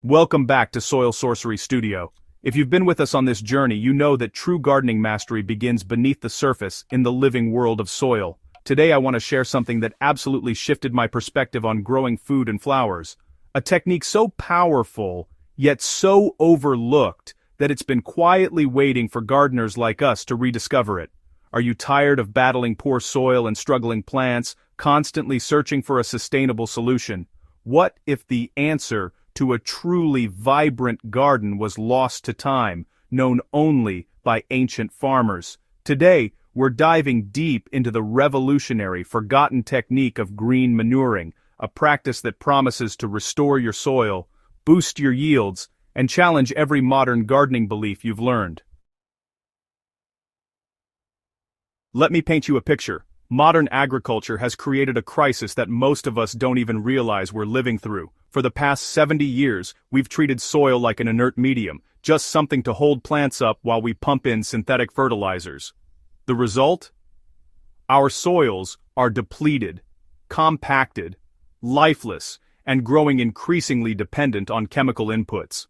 Welcome back to Soil Sorcery Studio. If you've been with us on this journey, you know that true gardening mastery begins beneath the surface in the living world of soil. Today I want to share something that absolutely shifted my perspective on growing food and flowers. A technique so powerful, yet so overlooked, that it's been quietly waiting for gardeners like us to rediscover it. Are you tired of battling poor soil and struggling plants, constantly searching for a sustainable solution? What if the answer to a truly vibrant garden was lost to time, known only by ancient farmers? Today, we're diving deep into the revolutionary, forgotten technique of green manuring, a practice that promises to restore your soil, boost your yields, and challenge every modern gardening belief you've learned. Let me paint you a picture. Modern agriculture has created a crisis that most of us don't even realize we're living through. For the past 70 years, we've treated soil like an inert medium, just something to hold plants up while we pump in synthetic fertilizers. The result? Our soils are depleted, compacted, lifeless, and growing increasingly dependent on chemical inputs.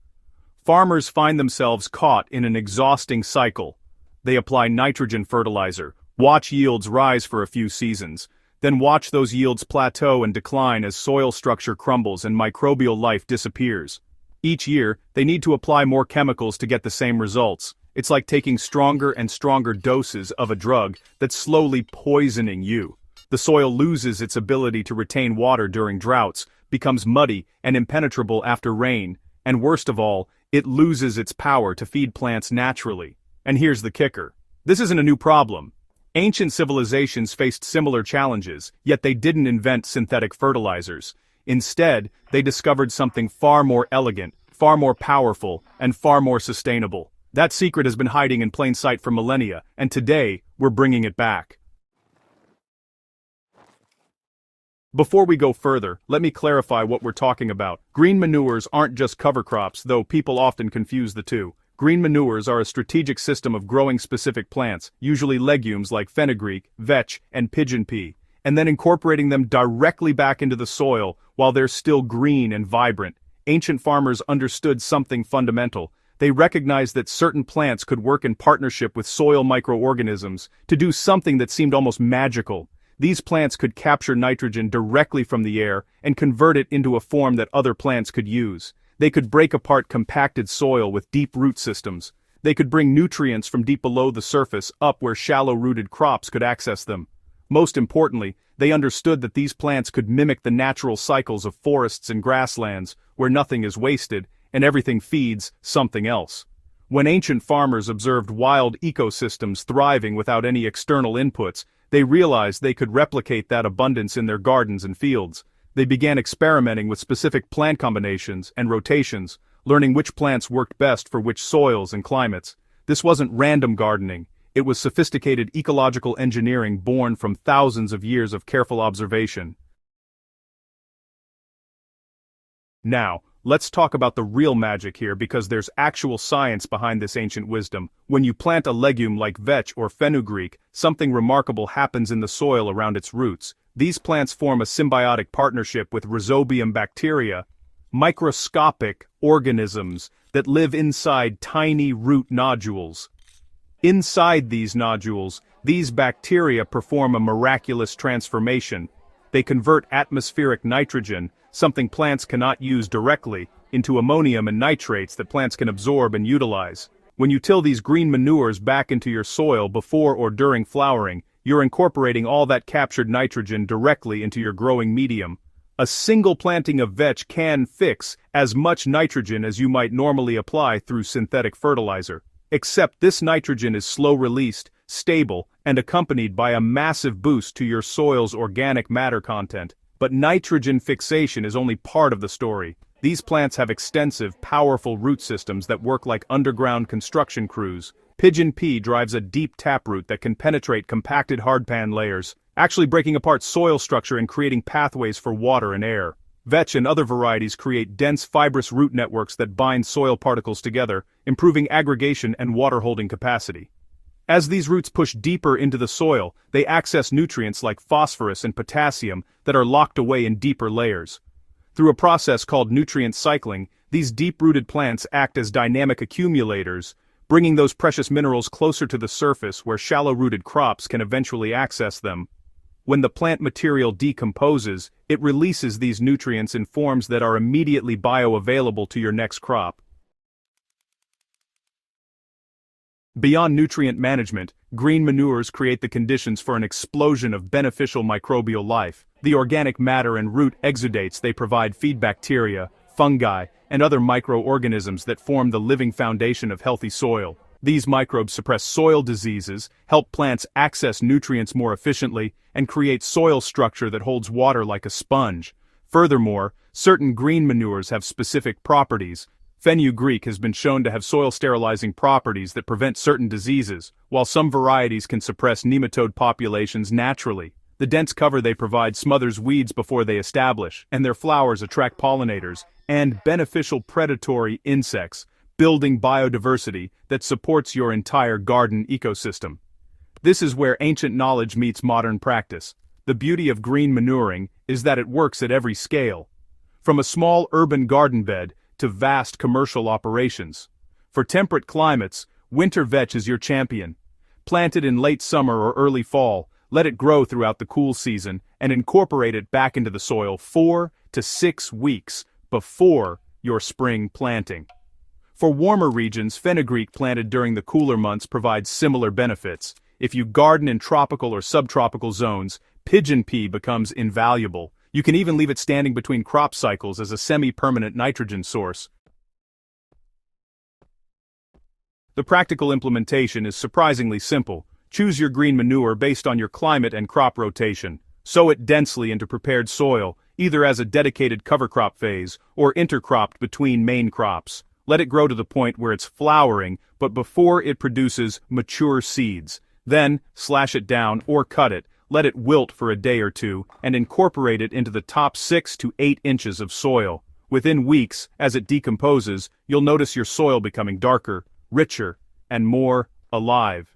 Farmers find themselves caught in an exhausting cycle. They apply nitrogen fertilizer, watch yields rise for a few seasons, then watch those yields plateau and decline as soil structure crumbles and microbial life disappears. Each year, they need to apply more chemicals to get the same results. It's like taking stronger and stronger doses of a drug that's slowly poisoning you. The soil loses its ability to retain water during droughts, becomes muddy and impenetrable after rain, and worst of all, it loses its power to feed plants naturally. And here's the kicker. This isn't a new problem. Ancient civilizations faced similar challenges, yet they didn't invent synthetic fertilizers. Instead, they discovered something far more elegant, far more powerful, and far more sustainable. That secret has been hiding in plain sight for millennia, and today, we're bringing it back. Before we go further, let me clarify what we're talking about. Green manures aren't just cover crops, though people often confuse the two. Green manures are a strategic system of growing specific plants, usually legumes like fenugreek, vetch, and pigeon pea, and then incorporating them directly back into the soil while they're still green and vibrant. Ancient farmers understood something fundamental. They recognized that certain plants could work in partnership with soil microorganisms to do something that seemed almost magical. These plants could capture nitrogen directly from the air and convert it into a form that other plants could use. They could break apart compacted soil with deep root systems. They could bring nutrients from deep below the surface up where shallow-rooted crops could access them. Most importantly, they understood that these plants could mimic the natural cycles of forests and grasslands, where nothing is wasted and everything feeds something else. When ancient farmers observed wild ecosystems thriving without any external inputs, they realized they could replicate that abundance in their gardens and fields. They began experimenting with specific plant combinations and rotations, learning which plants worked best for which soils and climates. This wasn't random gardening. It was sophisticated ecological engineering born from thousands of years of careful observation. Now, let's talk about the real magic here, because there's actual science behind this ancient wisdom. When you plant a legume like vetch or fenugreek, something remarkable happens in the soil around its roots. These plants form a symbiotic partnership with rhizobium bacteria, microscopic organisms that live inside tiny root nodules. Inside these nodules, these bacteria perform a miraculous transformation. They convert atmospheric nitrogen, something plants cannot use directly, into ammonium and nitrates that plants can absorb and utilize. When you till these green manures back into your soil before or during flowering, you're incorporating all that captured nitrogen directly into your growing medium. A single planting of vetch can fix as much nitrogen as you might normally apply through synthetic fertilizer. Except this nitrogen is slow-released, stable, and accompanied by a massive boost to your soil's organic matter content. But nitrogen fixation is only part of the story. These plants have extensive, powerful root systems that work like underground construction crews. Pigeon pea drives a deep taproot that can penetrate compacted hardpan layers, actually breaking apart soil structure and creating pathways for water and air. Vetch and other varieties create dense fibrous root networks that bind soil particles together, improving aggregation and water-holding capacity. As these roots push deeper into the soil, they access nutrients like phosphorus and potassium that are locked away in deeper layers. Through a process called nutrient cycling, These deep-rooted plants act as dynamic accumulators, bringing those precious minerals closer to the surface where shallow-rooted crops can eventually access them. When the plant material decomposes, it releases these nutrients in forms that are immediately bioavailable to your next crop. Beyond nutrient management, green manures create the conditions for an explosion of beneficial microbial life. The organic matter and root exudates they provide feed bacteria, fungi, and other microorganisms that form the living foundation of healthy soil. These microbes suppress soil diseases, help plants access nutrients more efficiently, and create soil structure that holds water like a sponge. Furthermore, certain green manures have specific properties. Fenugreek has been shown to have soil-sterilizing properties that prevent certain diseases, while some varieties can suppress nematode populations naturally. The dense cover they provide smothers weeds before they establish, and their flowers attract pollinators and beneficial predatory insects, building biodiversity that supports your entire garden ecosystem. This is where ancient knowledge meets modern practice. The beauty of green manuring is that it works at every scale. From a small urban garden bed to vast commercial operations. For temperate climates, winter vetch is your champion. Plant it in late summer or early fall, let it grow throughout the cool season, and incorporate it back into the soil 4 to 6 weeks before your spring planting. For warmer regions, fenugreek planted during the cooler months provides similar benefits. If you garden in tropical or subtropical zones, pigeon pea becomes invaluable. You can even leave it standing between crop cycles as a semi-permanent nitrogen source. The practical implementation is surprisingly simple. Choose your green manure based on your climate and crop rotation. Sow it densely into prepared soil, either as a dedicated cover crop phase or intercropped between main crops. Let it grow to the point where it's flowering, but before it produces mature seeds. Then, slash it down or cut it. Let it wilt for a day or two, and incorporate it into the top 6 to 8 inches of soil. Within weeks, as it decomposes, you'll notice your soil becoming darker, richer, and more alive.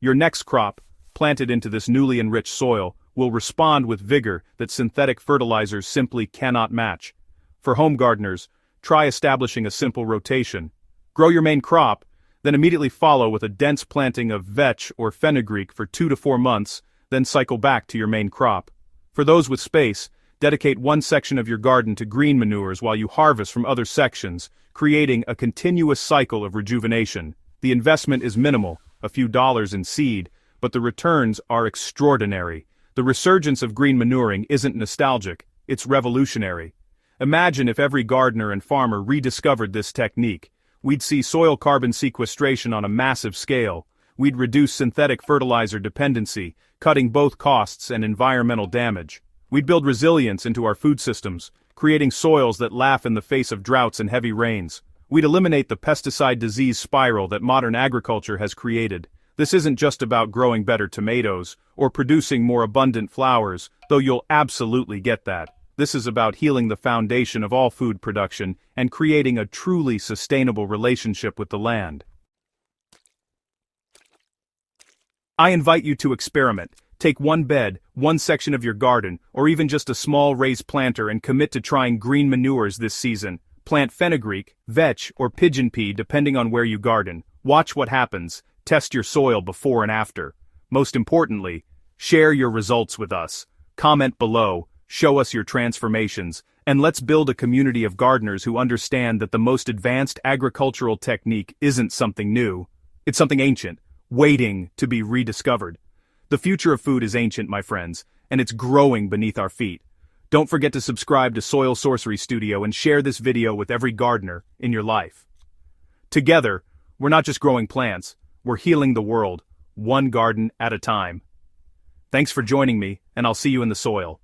Your next crop, planted into this newly enriched soil, will respond with vigor that synthetic fertilizers simply cannot match. For home gardeners, try establishing a simple rotation. Grow your main crop, then immediately follow with a dense planting of vetch or fenugreek for 2 to 4 months, then cycle back to your main crop. For those with space, dedicate one section of your garden to green manures while you harvest from other sections, creating a continuous cycle of rejuvenation. The investment is minimal, a few dollars in seed, but the returns are extraordinary. The resurgence of green manuring isn't nostalgic, it's revolutionary. Imagine if every gardener and farmer rediscovered this technique. We'd see soil carbon sequestration on a massive scale. We'd reduce synthetic fertilizer dependency, cutting both costs and environmental damage. We'd build resilience into our food systems, creating soils that laugh in the face of droughts and heavy rains. We'd eliminate the pesticide disease spiral that modern agriculture has created. This isn't just about growing better tomatoes or producing more abundant flowers, though you'll absolutely get that. This is about healing the foundation of all food production and creating a truly sustainable relationship with the land. I invite you to experiment. Take one bed, one section of your garden, or even just a small raised planter and commit to trying green manures this season. Plant fenugreek, vetch, or pigeon pea depending on where you garden. Watch what happens. Test your soil before and after. Most importantly, share your results with us. Comment below, show us your transformations, and let's build a community of gardeners who understand that the most advanced agricultural technique isn't something new. It's something ancient, waiting to be rediscovered. The future of food is ancient, my friends, and it's growing beneath our feet. Don't forget to subscribe to Soil Sorcery Studio and share this video with every gardener in your life. Together, we're not just growing plants, we're healing the world, one garden at a time. Thanks for joining me, and I'll see you in the soil.